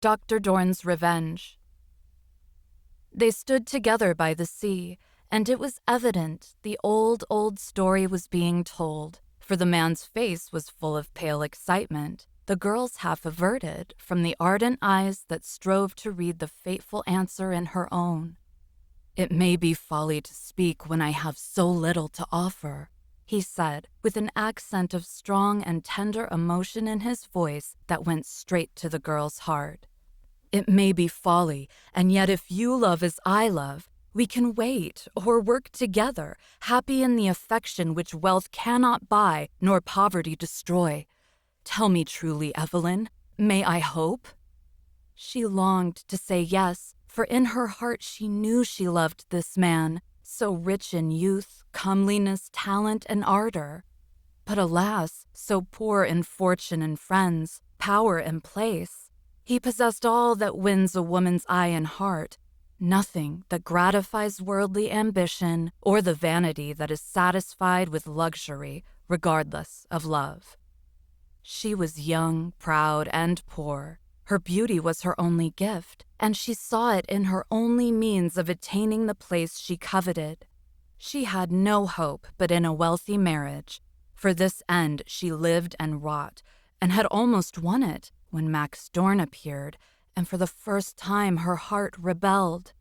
Dr. Dorn's Revenge. They stood together by the sea, and it was evident the old story was being told, for the man's face was full of pale excitement, the girl's half averted from the ardent eyes that strove to read the fateful answer in her own. "It may be folly to speak when I have so little to offer," he said, with an accent of strong and tender emotion in his voice that went straight to the girl's heart. "It may be folly, and yet if you love as I love, we can wait or work together, happy in the affection which wealth cannot buy nor poverty destroy. Tell me truly, Evelyn, may I hope?" She longed to say yes, for in her heart she knew she loved this man, so rich in youth, comeliness, talent, and ardor. But alas, so poor in fortune and friends, power and place. He possessed all that wins a woman's eye and heart, nothing that gratifies worldly ambition or the vanity that is satisfied with luxury, regardless of love. She was young, proud, and poor. Her beauty was her only gift, and she saw it in her only means of attaining the place she coveted. She had no hope but in a wealthy marriage. For this end she lived and wrought, and had almost won it when Max Dorn appeared, and for the first time her heart rebelled.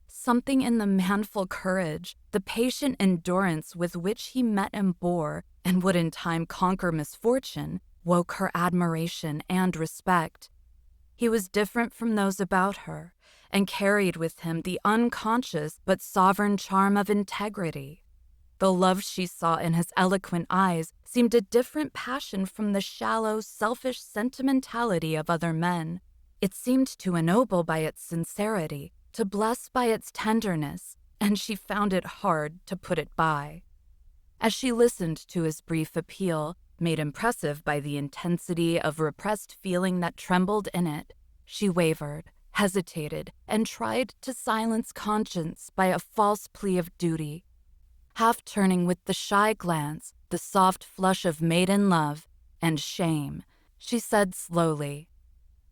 Something in the manful courage, the patient endurance with which he met and bore, and would in time conquer misfortune, woke her admiration and respect. He was different from those about her, and carried with him the unconscious but sovereign charm of integrity. The love she saw in his eloquent eyes seemed a different passion from the shallow, selfish sentimentality of other men. It seemed to ennoble by its sincerity, to bless by its tenderness, and she found it hard to put it by. As she listened to his brief appeal, made impressive by the intensity of repressed feeling that trembled in it, she wavered, hesitated, and tried to silence conscience by a false plea of duty. Half turning with the shy glance, the soft flush of maiden love, and shame, she said slowly,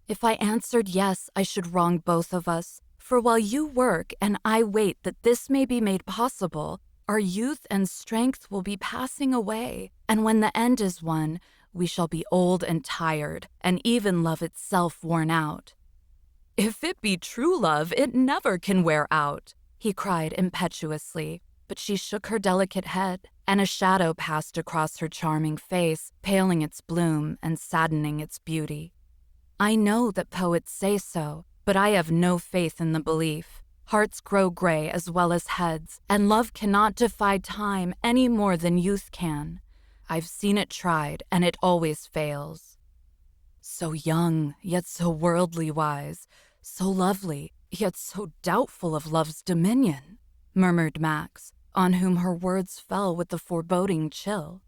"If I answered yes, I should wrong both of us, for while you work and I wait that this may be made possible, our youth and strength will be passing away, and when the end is won, we shall be old and tired, and even love itself worn out." "If it be true love, it never can wear out," he cried impetuously. But she shook her delicate head, and a shadow passed across her charming face, paling its bloom and saddening its beauty. "I know that poets say so, but I have no faith in the belief. Hearts grow gray as well as heads, and love cannot defy time any more than youth can. I've seen it tried, and it always fails." "So young, yet so worldly wise, so lovely, yet so doubtful of love's dominion," murmured Max, on whom her words fell with a foreboding chill.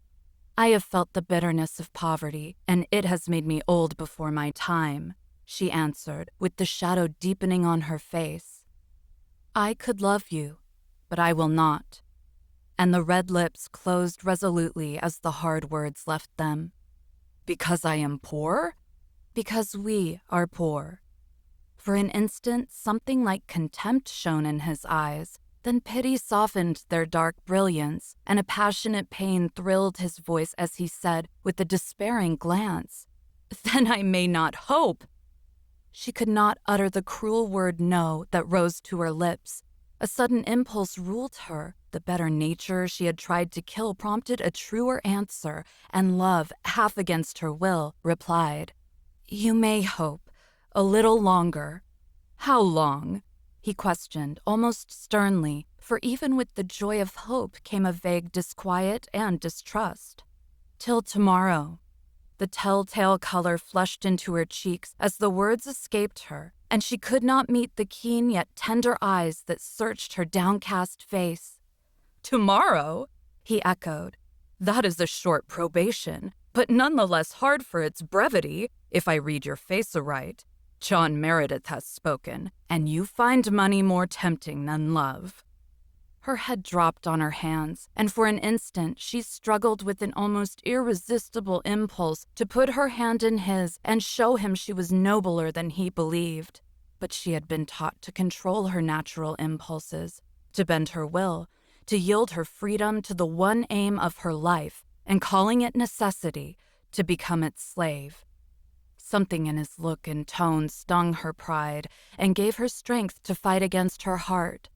"I have felt the bitterness of poverty, and it has made me old before my time," she answered, with the shadow deepening on her face. "I could love you, but I will not." And the red lips closed resolutely as the hard words left them. "Because I am poor?" "Because we are poor." For an instant, something like contempt shone in his eyes. Then pity softened their dark brilliance, and a passionate pain thrilled his voice as he said, with a despairing glance, "Then I may not hope." She could not utter the cruel word no that rose to her lips. A sudden impulse ruled her. The better nature she had tried to kill prompted a truer answer, and love, half against her will, replied, "You may hope. A little longer." "How long?" he questioned, almost sternly, for even with the joy of hope came a vague disquiet and distrust. "Till tomorrow." The telltale color flushed into her cheeks as the words escaped her, and she could not meet the keen yet tender eyes that searched her downcast face. "Tomorrow?" he echoed. "That is a short probation, but none the less hard for its brevity, if I read your face aright. John Meredith has spoken, and you find money more tempting than love." Her head dropped on her hands, and for an instant she struggled with an almost irresistible impulse to put her hand in his and show him she was nobler than he believed. But she had been taught to control her natural impulses, to bend her will, to yield her freedom to the one aim of her life, and calling it necessity, to become its slave. Something in his look and tone stung her pride and gave her strength to fight against her heart.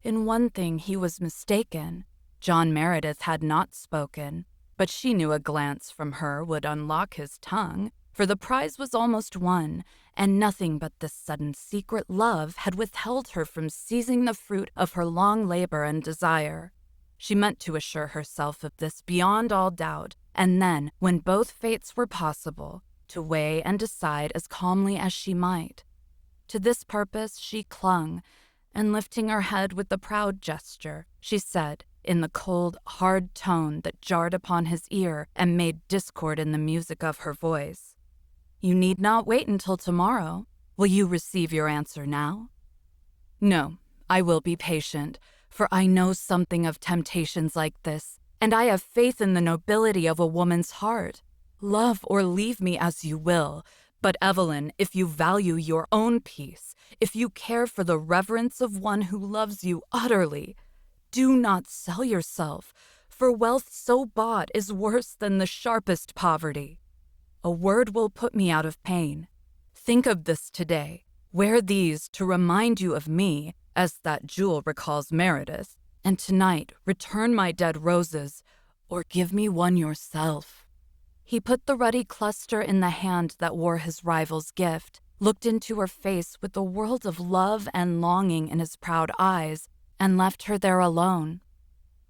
In one thing he was mistaken. John Meredith had not spoken, but she knew a glance from her would unlock his tongue, for the prize was almost won, and nothing but this sudden secret love had withheld her from seizing the fruit of her long labor and desire. She meant to assure herself of this beyond all doubt, and then, when both fates were possible, to weigh and decide as calmly as she might. To this purpose she clung, and lifting her head with a proud gesture, she said, in the cold, hard tone that jarred upon his ear and made discord in the music of her voice, "You need not wait until tomorrow. Will you receive your answer now?" "No, I will be patient, for I know something of temptations like this, and I have faith in the nobility of a woman's heart. Love or leave me as you will, but Evelyn, if you value your own peace, if you care for the reverence of one who loves you utterly, do not sell yourself, for wealth so bought is worse than the sharpest poverty. A word will put me out of pain. Think of this today. Wear these to remind you of me, as that jewel recalls Meredith, and tonight return my dead roses, or give me one yourself." He put the ruddy cluster in the hand that wore his rival's gift, looked into her face with a world of love and longing in his proud eyes, and left her there alone.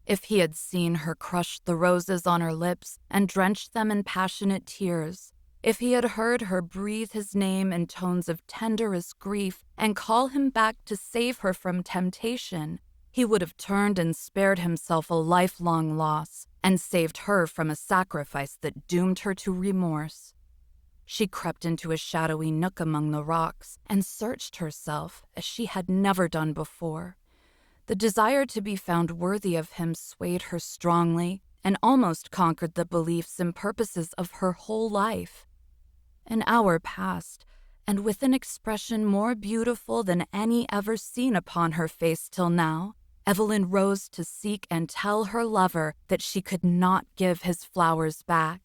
If he had seen her crush the roses on her lips and drench them in passionate tears, if he had heard her breathe his name in tones of tenderest grief and call him back to save her from temptation, he would have turned and spared himself a lifelong loss and saved her from a sacrifice that doomed her to remorse. She crept into a shadowy nook among the rocks and searched herself as she had never done before. The desire to be found worthy of him swayed her strongly and almost conquered the beliefs and purposes of her whole life. An hour passed, and with an expression more beautiful than any ever seen upon her face till now, Evelyn rose to seek and tell her lover that she could not give his flowers back.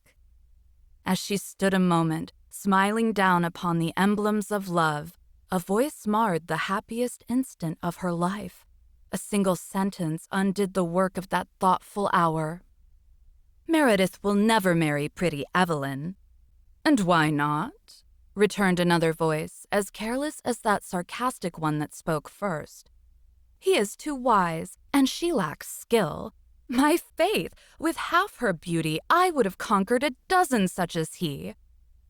As she stood a moment, smiling down upon the emblems of love, a voice marred the happiest instant of her life. A single sentence undid the work of that thoughtful hour. "Meredith will never marry pretty Evelyn." "And why not?" returned another voice, as careless as that sarcastic one that spoke first. "He is too wise, and she lacks skill. My faith, with half her beauty, I would have conquered a dozen such as he."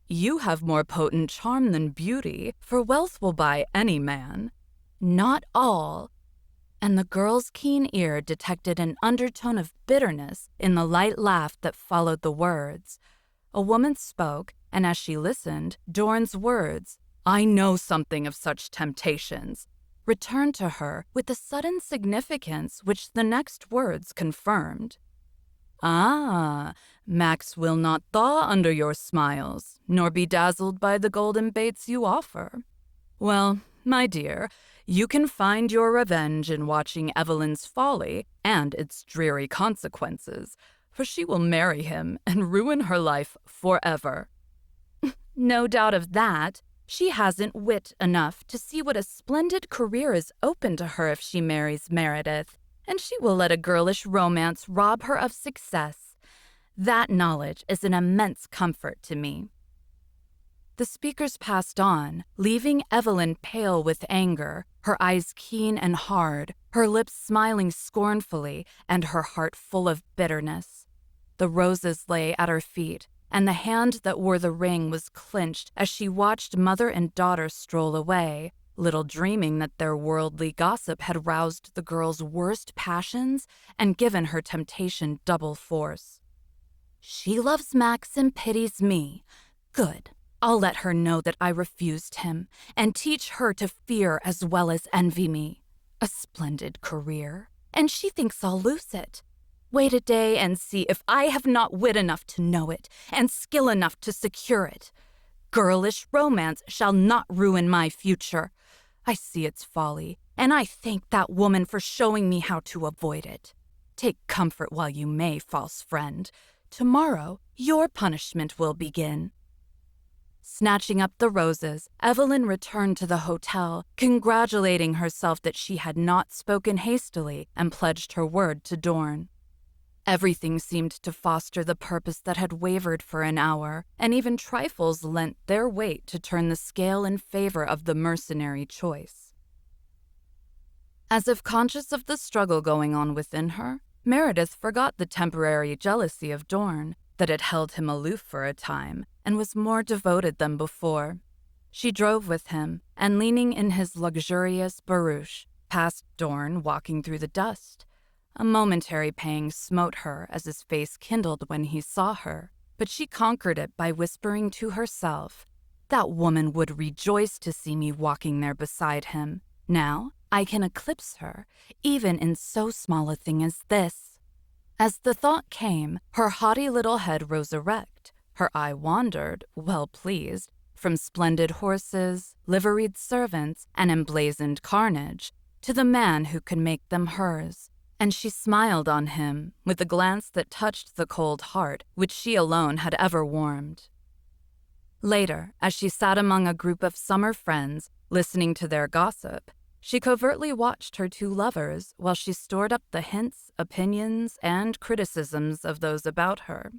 "You have more potent charm than beauty, for wealth will buy any man." "Not all." And the girl's keen ear detected an undertone of bitterness in the light laugh that followed the words. A woman spoke, and as she listened, Dorn's words, "I know something of such temptations," returned to her with a sudden significance which the next words confirmed. "Ah, Max will not thaw under your smiles, nor be dazzled by the golden baits you offer. Well, my dear, you can find your revenge in watching Evelyn's folly and its dreary consequences, for she will marry him and ruin her life forever." "No doubt of that. She hasn't wit enough to see what a splendid career is open to her if she marries Meredith, and she will let a girlish romance rob her of success. That knowledge is an immense comfort to me." The speakers passed on, leaving Evelyn pale with anger, her eyes keen and hard, her lips smiling scornfully, and her heart full of bitterness. The roses lay at her feet, and the hand that wore the ring was clenched as she watched mother and daughter stroll away, little dreaming that their worldly gossip had roused the girl's worst passions and given her temptation double force. "She loves Max and pities me. Good. I'll let her know that I refused him, and teach her to fear as well as envy me. A splendid career. and she thinks I'll lose it. Wait a day and see if I have not wit enough to know it, and skill enough to secure it. Girlish romance shall not ruin my future. I see its folly, and I thank that woman for showing me how to avoid it. Take comfort while you may, false friend. Tomorrow, your punishment will begin." Snatching up the roses, Evelyn returned to the hotel, congratulating herself that she had not spoken hastily and pledged her word to Dorn. Everything seemed to foster the purpose that had wavered for an hour, and even trifles lent their weight to turn the scale in favor of the mercenary choice. As if conscious of the struggle going on within her, Meredith forgot the temporary jealousy of Dorn, that had held him aloof for a time, and was more devoted than before. She drove with him, and leaning in his luxurious barouche, passed Dorn walking through the dust. A momentary pang smote her as his face kindled when he saw her, but she conquered it by whispering to herself, "That woman would rejoice to see me walking there beside him. Now I can eclipse her, even in so small a thing as this." As the thought came, her haughty little head rose erect. Her eye wandered, well pleased, from splendid horses, liveried servants, and emblazoned carnage, to the man who could make them hers, and she smiled on him with a glance that touched the cold heart which she alone had ever warmed. Later, as she sat among a group of summer friends, listening to their gossip, she covertly watched her two lovers while she stored up the hints, opinions, and criticisms of those about her.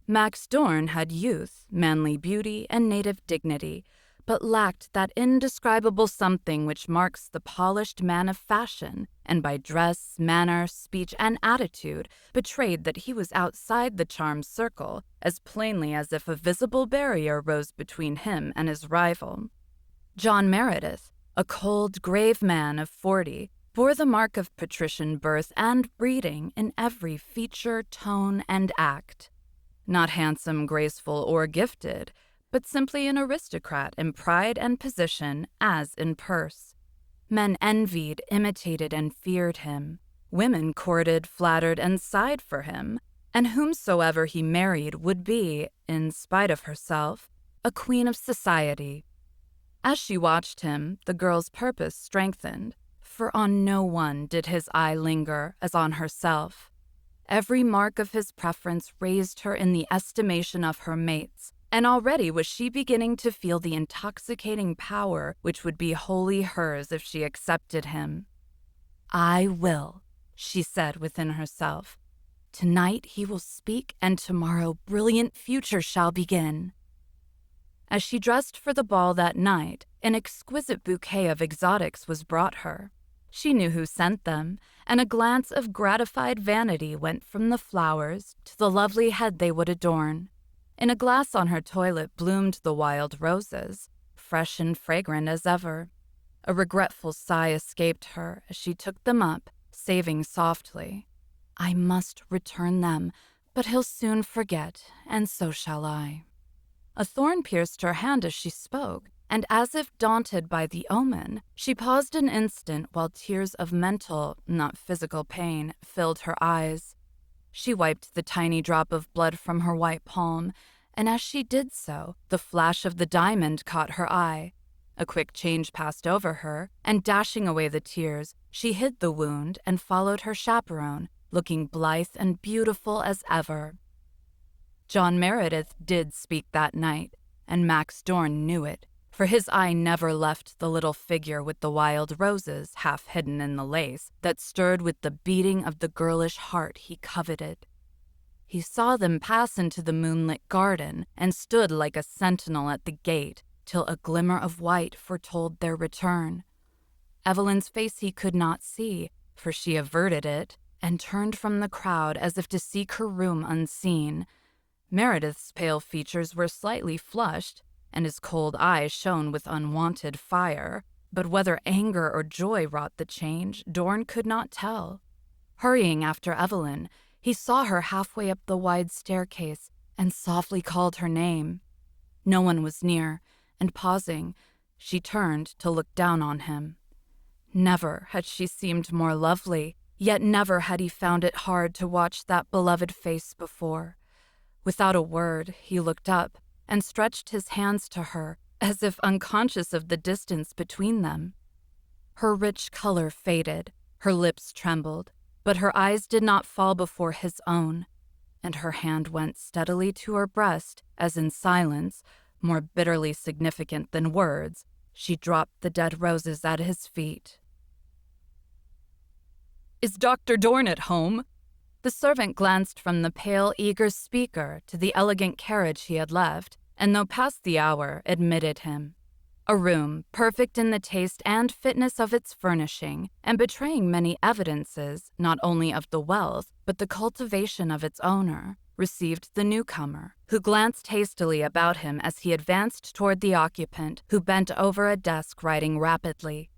Max Dorn had youth, manly beauty, and native dignity, but lacked that indescribable something which marks the polished man of fashion, and by dress, manner, speech, and attitude betrayed that he was outside the charmed circle as plainly as if a visible barrier rose between him and his rival. John Meredith, a cold, grave man of 40, bore the mark of patrician birth and breeding in every feature, tone, and act. Not handsome, graceful, or gifted, but simply an aristocrat in pride and position as in purse. Men envied, imitated, and feared him. Women courted, flattered, and sighed for him, and whomsoever he married would be, in spite of herself, a queen of society. As she watched him, the girl's purpose strengthened, for on no one did his eye linger as on herself. Every mark of his preference raised her in the estimation of her mates, and already was she beginning to feel the intoxicating power which would be wholly hers if she accepted him. "I will," she said within herself. "Tonight he will speak, and tomorrow brilliant future shall begin." As she dressed for the ball that night, an exquisite bouquet of exotics was brought her. She knew who sent them, and a glance of gratified vanity went from the flowers to the lovely head they would adorn. In a glass on her toilet bloomed the wild roses, fresh and fragrant as ever. A regretful sigh escaped her as she took them up, saving softly, "I must return them, but he'll soon forget, and so shall I." A thorn pierced her hand as she spoke, and as if daunted by the omen, she paused an instant while tears of mental, not physical pain filled her eyes. She wiped the tiny drop of blood from her white palm, and as she did so, the flash of the diamond caught her eye. A quick change passed over her, and dashing away the tears, she hid the wound and followed her chaperone, looking blithe and beautiful as ever. John Meredith did speak that night, and Max Dorn knew it, for his eye never left the little figure with the wild roses half hidden in the lace that stirred with the beating of the girlish heart he coveted. He saw them pass into the moonlit garden and stood like a sentinel at the gate till a glimmer of white foretold their return. Evelyn's face he could not see, for she averted it and turned from the crowd as if to seek her room unseen. Meredith's pale features were slightly flushed, and his cold eyes shone with unwonted fire, but whether anger or joy wrought the change, Dorn could not tell. Hurrying after Evelyn, he saw her halfway up the wide staircase and softly called her name. No one was near, and pausing, she turned to look down on him. Never had she seemed more lovely, Yet never had he found it hard to watch that beloved face before. Without a word, he looked up and stretched his hands to her, as if unconscious of the distance between them. Her rich color faded, her lips trembled, but her eyes did not fall before his own, and her hand went steadily to her breast as in silence, more bitterly significant than words, she dropped the dead roses at his feet. "Is Dr. Dorn at home?" The servant glanced from the pale, eager speaker to the elegant carriage he had left, and though past the hour, admitted him. A room, perfect in the taste and fitness of its furnishing, and betraying many evidences, not only of the wealth, but the cultivation of its owner, received the newcomer, who glanced hastily about him as he advanced toward the occupant, who bent over a desk writing rapidly.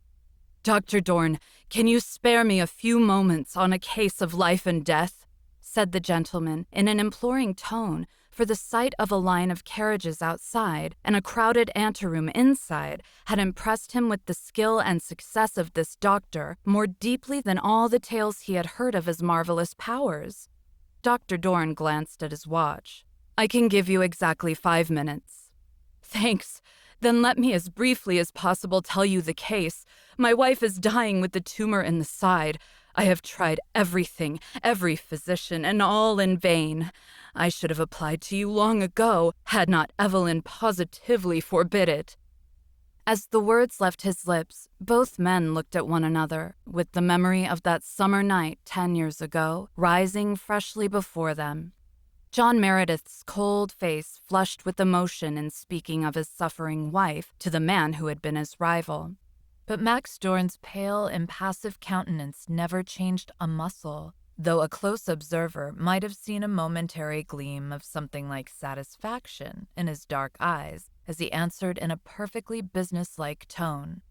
"Dr. Dorn, can you spare me a few moments on a case of life and death?" said the gentleman in an imploring tone, for the sight of a line of carriages outside and a crowded anteroom inside had impressed him with the skill and success of this doctor more deeply than all the tales he had heard of his marvelous powers. Dr. Dorn glanced at his watch. "I can give you exactly 5 minutes." "Thanks. Then let me as briefly as possible tell you the case. My wife is dying with the tumor in the side. I have tried everything, every physician, and all in vain. I should have applied to you long ago, had not Evelyn positively forbid it." As the words left his lips, both men looked at one another, with the memory of that summer night 10 years ago rising freshly before them. John Meredith's cold face flushed with emotion in speaking of his suffering wife to the man who had been his rival. But Max Dorn's pale, impassive countenance never changed a muscle, though a close observer might have seen a momentary gleam of something like satisfaction in his dark eyes as he answered in a perfectly businesslike tone.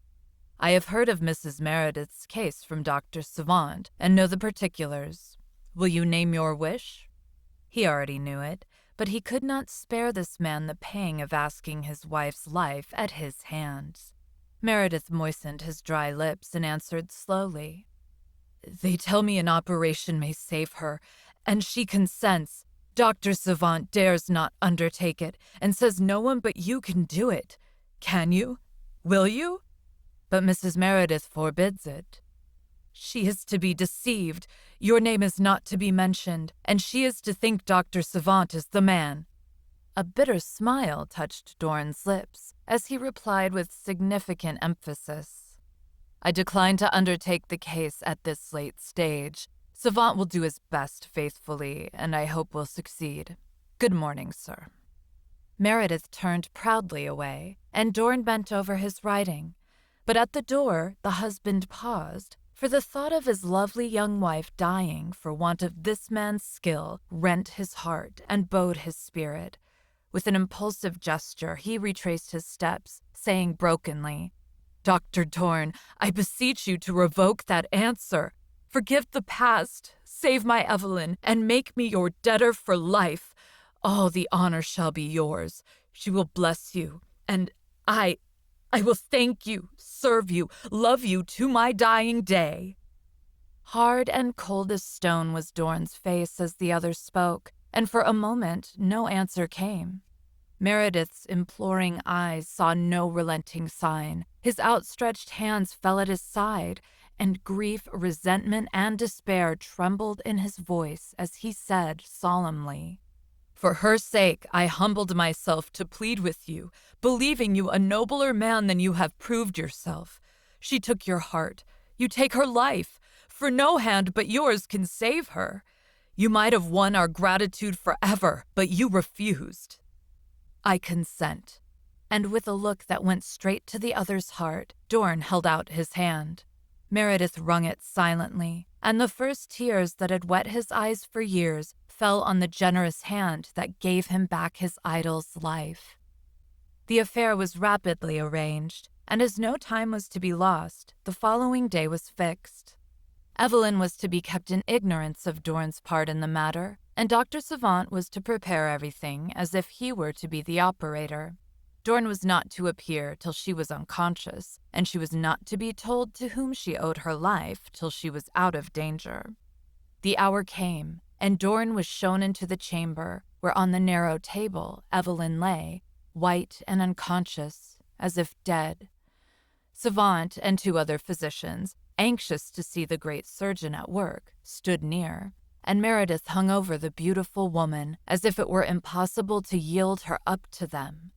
"I have heard of Mrs. Meredith's case from Dr. Savant and know the particulars. Will you name your wish?" He already knew it, but he could not spare this man the pang of asking his wife's life at his hands. Meredith moistened his dry lips and answered slowly. "They tell me an operation may save her, and she consents. Dr. Savant dares not undertake it, and says no one but you can do it. Can you? Will you?" "But Mrs. Meredith forbids it." "She is to be deceived. Your name is not to be mentioned, and she is to think Dr. Savant is the man." A bitter smile touched Dorn's lips as he replied with significant emphasis. "I decline to undertake the case at this late stage. Savant will do his best faithfully, and I hope will succeed. Good morning, sir." Meredith turned proudly away, and Dorn bent over his writing. But at the door, the husband paused, for the thought of his lovely young wife dying for want of this man's skill rent his heart and bowed his spirit. With an impulsive gesture, he retraced his steps, saying brokenly, "Dr. Dorn, I beseech you to revoke that answer. Forgive the past, save my Evelyn, and make me your debtor for life. All the honor shall be yours. She will bless you, and I will thank you, serve you, love you to my dying day." Hard and cold as stone was Dorn's face as the other spoke, and for a moment no answer came. Meredith's imploring eyes saw no relenting sign. His outstretched hands fell at his side, and grief, resentment, and despair trembled in his voice as he said solemnly, "For her sake, I humbled myself to plead with you, believing you a nobler man than you have proved yourself. She took your heart. You take her life, for no hand but yours can save her. You might have won our gratitude forever, but you refused. I consent." And with a look that went straight to the other's heart, Dorn held out his hand. Meredith wrung it silently, and the first tears that had wet his eyes for years fell on the generous hand that gave him back his idol's life. The affair was rapidly arranged, and as no time was to be lost, the following day was fixed. Evelyn was to be kept in ignorance of Dorn's part in the matter, and Dr. Savant was to prepare everything as if he were to be the operator. Dorn was not to appear till she was unconscious, and she was not to be told to whom she owed her life till she was out of danger. The hour came, and Dorn was shown into the chamber, where on the narrow table Evelyn lay, white and unconscious, as if dead. Savant and 2 other physicians, anxious to see the great surgeon at work, stood near, and Meredith hung over the beautiful woman as if it were impossible to yield her up to them.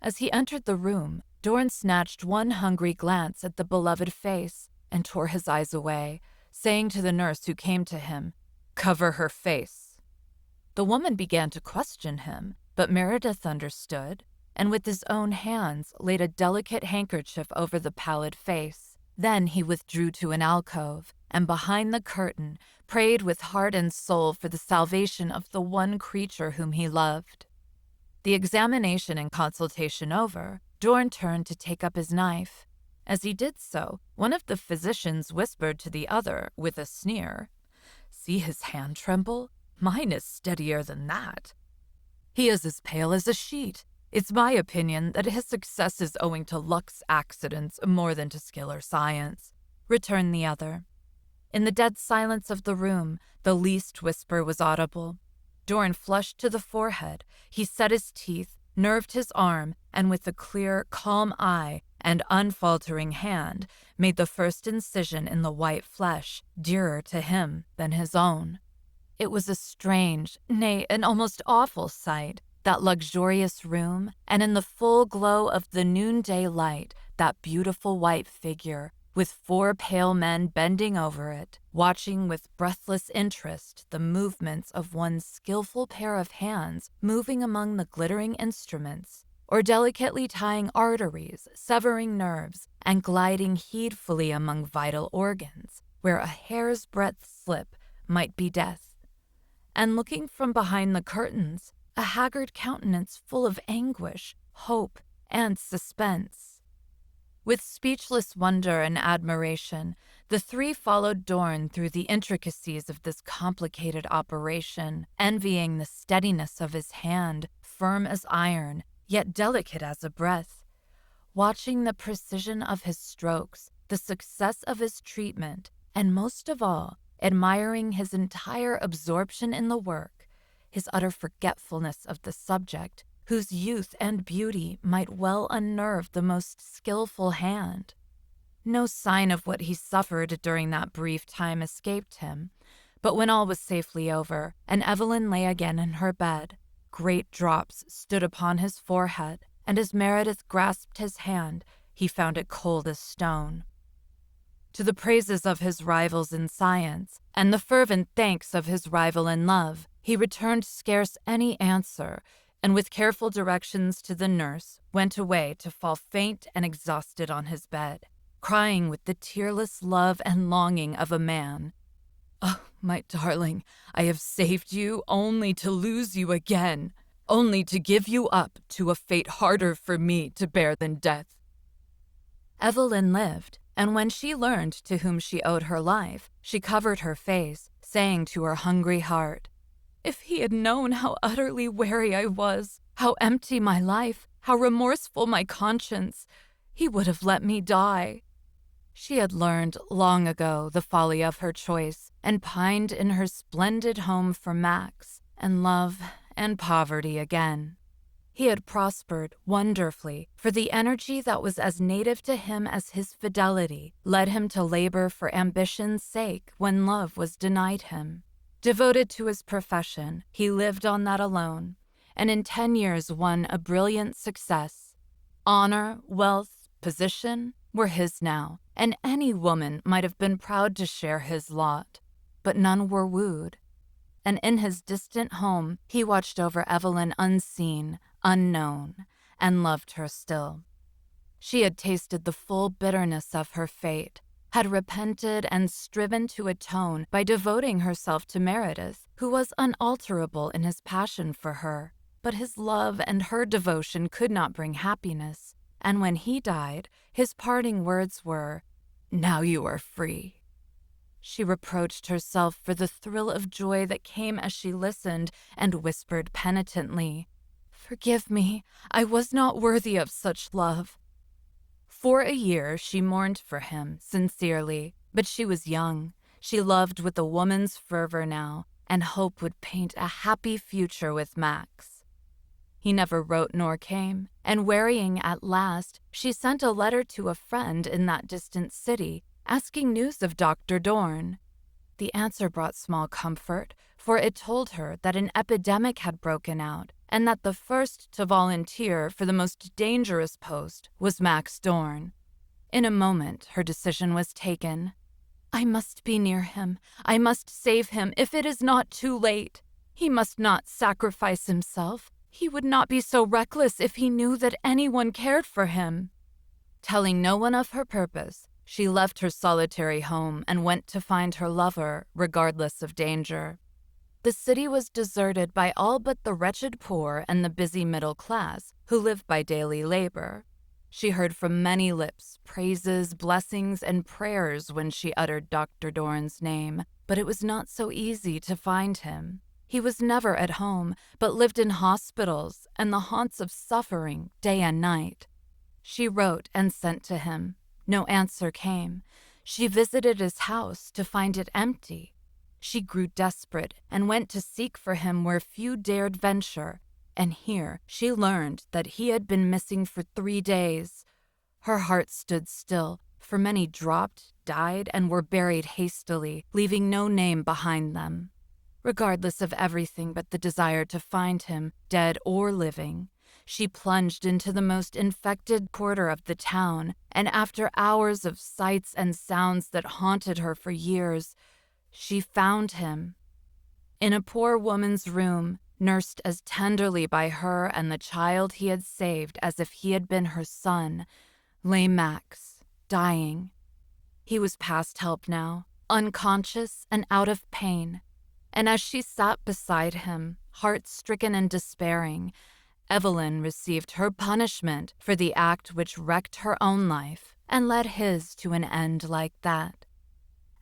As he entered the room, Dorn snatched one hungry glance at the beloved face and tore his eyes away, saying to the nurse who came to him, "Cover her face." The woman began to question him, but Meredith understood, and with his own hands laid a delicate handkerchief over the pallid face. Then he withdrew to an alcove, and behind the curtain prayed with heart and soul for the salvation of the one creature whom he loved. The examination and consultation over, Dorn turned to take up his knife. As he did so, one of the physicians whispered to the other with a sneer, "See his hand tremble? Mine is steadier than that. He is as pale as a sheet. It's my opinion that his success is owing to luck's accidents more than to skill or science," returned the other. In the dead silence of the room, the least whisper was audible. Dorn flushed to the forehead. He set his teeth, nerved his arm, and with a clear, calm eye and unfaltering hand, made the first incision in the white flesh, dearer to him than his own. It was a strange, nay, an almost awful sight, that luxurious room, and in the full glow of the noonday light, that beautiful white figure, with 4 pale men bending over it, watching with breathless interest the movements of one skillful pair of hands moving among the glittering instruments, or delicately tying arteries, severing nerves, and gliding heedfully among vital organs, where a hair's breadth slip might be death. And looking from behind the curtains, a haggard countenance full of anguish, hope, and suspense. With speechless wonder and admiration, the 3 followed Dorn through the intricacies of this complicated operation, envying the steadiness of his hand, firm as iron, yet delicate as a breath, watching the precision of his strokes, the success of his treatment, and most of all, admiring his entire absorption in the work, his utter forgetfulness of the subject, whose youth and beauty might well unnerve the most skillful hand. No sign of what he suffered during that brief time escaped him, but when all was safely over, and Evelyn lay again in her bed, great drops stood upon his forehead, and as Meredith grasped his hand, he found it cold as stone. To the praises of his rivals in science, and the fervent thanks of his rival in love, he returned scarce any answer, and with careful directions to the nurse, went away to fall faint and exhausted on his bed, crying with the tearless love and longing of a man, "Oh, my darling, I have saved you only to lose you again, only to give you up to a fate harder for me to bear than death." Evelyn lived, and when she learned to whom she owed her life, she covered her face, saying to her hungry heart, "If he had known how utterly weary I was, how empty my life, how remorseful my conscience, he would have let me die." She had learned long ago the folly of her choice, and pined in her splendid home for Max, and love, and poverty again. He had prospered wonderfully, for the energy that was as native to him as his fidelity led him to labor for ambition's sake when love was denied him. Devoted to his profession, he lived on that alone, and in 10 years won a brilliant success. Honor, wealth, position were his now, and any woman might have been proud to share his lot, but none were wooed. And in his distant home, he watched over Evelyn unseen, unknown, and loved her still. She had tasted the full bitterness of her fate, had repented and striven to atone by devoting herself to Meredith, who was unalterable in his passion for her. But his love and her devotion could not bring happiness, and when he died, his parting words were, "Now you are free." She reproached herself for the thrill of joy that came as she listened and whispered penitently, Forgive me, I was not worthy of such love." For a year she mourned for him sincerely, but she was young. She loved with a woman's fervor now, and hope would paint a happy future with Max. He never wrote nor came, and wearying at last, she sent a letter to a friend in that distant city, asking news of Dr. Dorn. The answer brought small comfort, for it told her that an epidemic had broken out, and that the first to volunteer for the most dangerous post was Max Dorn. In a moment, her decision was taken. "I must be near him. I must save him if it is not too late. He must not sacrifice himself. He would not be so reckless if he knew that anyone cared for him." Telling no one of her purpose, she left her solitary home and went to find her lover, regardless of danger. The city was deserted by all but the wretched poor and the busy middle class, who live by daily labor. She heard from many lips praises, blessings, and prayers when she uttered Dr. Dorn's name, but it was not so easy to find him. He was never at home, but lived in hospitals and the haunts of suffering day and night. She wrote and sent to him. No answer came. She visited his house to find it empty. She grew desperate and went to seek for him where few dared venture, and here she learned that he had been missing for 3 days. Her heart stood still, for many dropped, died, and were buried hastily, leaving no name behind them. Regardless of everything but the desire to find him, dead or living, she plunged into the most infected quarter of the town, and after hours of sights and sounds that haunted her for years, she found him. In a poor woman's room, nursed as tenderly by her and the child he had saved as if he had been her son, lay Max, dying. He was past help now, unconscious and out of pain, and as she sat beside him, heart-stricken and despairing, Evelyn received her punishment for the act which wrecked her own life and led his to an end like that.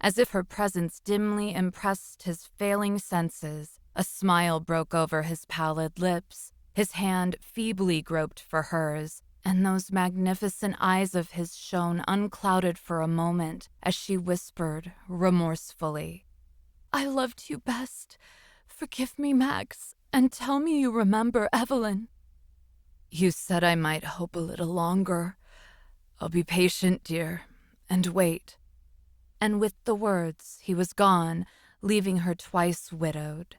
As if her presence dimly impressed his failing senses, a smile broke over his pallid lips, his hand feebly groped for hers, and those magnificent eyes of his shone unclouded for a moment as she whispered remorsefully, "I loved you best. Forgive me, Max, and tell me you remember Evelyn." "You said I might hope a little longer. I'll be patient, dear, and wait." And with the words, he was gone, leaving her twice widowed.